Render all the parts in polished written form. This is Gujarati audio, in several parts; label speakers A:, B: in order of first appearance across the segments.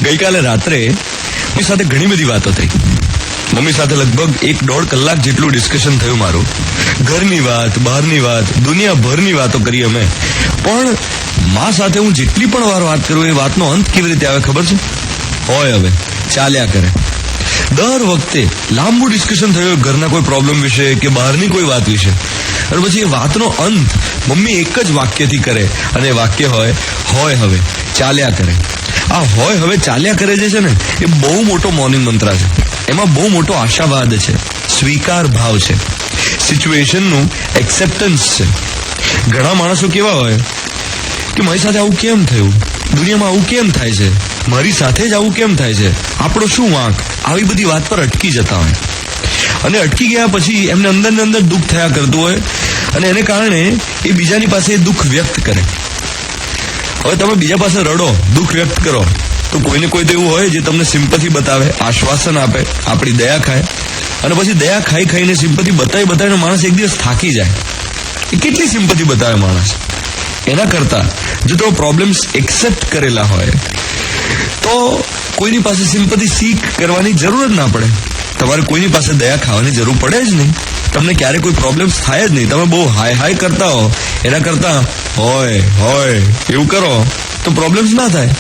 A: ગઈકાલે રાત્રે મારી સાથે ઘણી બધી વાતો થઈ. મમ્મી સાથે લગભગ 1-1.5 કલાક જેટલું ડિસ્કશન થયું મારું. ઘરની વાત, બહારની વાત, દુનિયાભરની વાતો કરી અમે. પણ માં સાથે હું જેટલી પણ વાર વાત કરું એ વાતનો અંત કેવી રીતે આવે ખબર છે? હોય હવે ચાલ્યા કરે. દર વખતે લાંબુ ડિસ્કશન થયું ઘરના કોઈ પ્રોબ્લેમ વિશે કે બહારની કોઈ વાત વિશે, અને પછી એ વાતનો અંત મમ્મી એક જ વાક્યથી કરે, અને એ વાક્ય હોય હવે ચાલ્યા કરે. આ હોય હવે ચાલ્યા કરે જે છે ને, એ બહુ મોટો મોર્નિંગ મંત્ર છે. એમાં બહુ મોટો આશાવાદ છે, સ્વીકાર ભાવ છે, સિચ્યુએશનનું એક્સેપ્ટન્સ છે. ઘણા માણસો કેવા હોય કે મારી સાથે આવું કેમ થયું, દુનિયામાં આવું કેમ થાય છે, મારી સાથે જ આવું કેમ થાય છે, આપણો શું વાંક, આવી બધી વાત પર અટકી જતા હોય. અને અટકી ગયા પછી એમને અંદર ને અંદર દુઃખ થયા કરતું હોય, અને એને કારણે એ બીજાની પાસે દુઃખ વ્યક્ત કરે. હવે તમે બીજા પાસે રડો, દુઃખ વ્યક્ત કરો, તો કોઈને કોઈ તો એવું હોય જે તમને સિમ્પથી બતાવે, આશ્વાસન આપે, આપણી દયા ખાય, અને પછી દયા ખાઈને સિમ્પથી બતાવીને માણસ એક દિવસ થાકી જાય. એ કેટલી સિમ્પથી બતાવે માણસ. એના કરતા જો તો પ્રોબ્લેમ્સ એક્સેપ્ટ કરેલા હોય તો કોઈની પાસે સિમ્પથી સીક કરવાની જરૂર જ ના પડે. તમારે કોઈની પાસે દયા ખાવાની જરૂર પડે જ નહીં. તમને ક્યારે કોઈ પ્રોબ્લેમ્સ થાય જ નહીં. તમે બહુ હાય કરતા હો, એના કરતા હોય એવું કરો તો પ્રોબ્લેમ્સ ના થાય.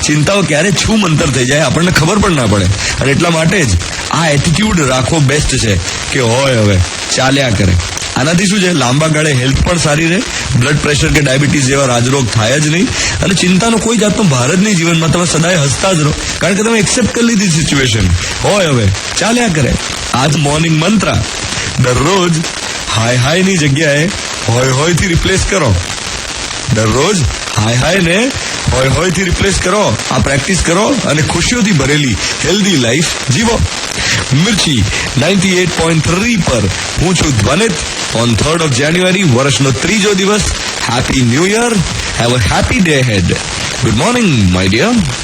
A: ચિંતાઓ ક્યારે છું મંતર થઈ જાય, આપણને ખબર પણ ના પડે. અને એટલા માટે જ આ એટીટ્યુડ રાખવો બેસ્ટ છે કે હોય હવે ચાલ્યા કરે. આનાથી શું છે, લાંબા ગાળે હેલ્થ પણ સારી રહે, બ્લડ પ્રેશર કે ડાયાબિટીસ જેવા રાજરોગ થાય જ નહીં, અને ચિંતાનો કોઈ જાતનો ભાર જ નહીં જીવનમાં. તમે સદાય હસતા જ રહો, કારણ કે તમે એક્સેપ્ટ કરી લીધી સિચ્યુએશન. હોય હવે ચાલ્યા કરે. આજ મોર્નિંગ મંત્ર દરરોજ હાયની જગ્યાએ હોયથી રિપ્લેસ કરો. દરરોજ હાયને હોયથી રિપ્લેસ કરો. આ પ્રેક્ટિસ કરો અને ખુશીઓથી ભરેલી હેલ્ધી લાઈફ જીવો. મિર્ચી 98.3 પર હું છું Dhvanit. On 3rd of January, વર્ષનો 3જો દિવસ. Happy new year. Have a happy day ahead. Good morning my dear.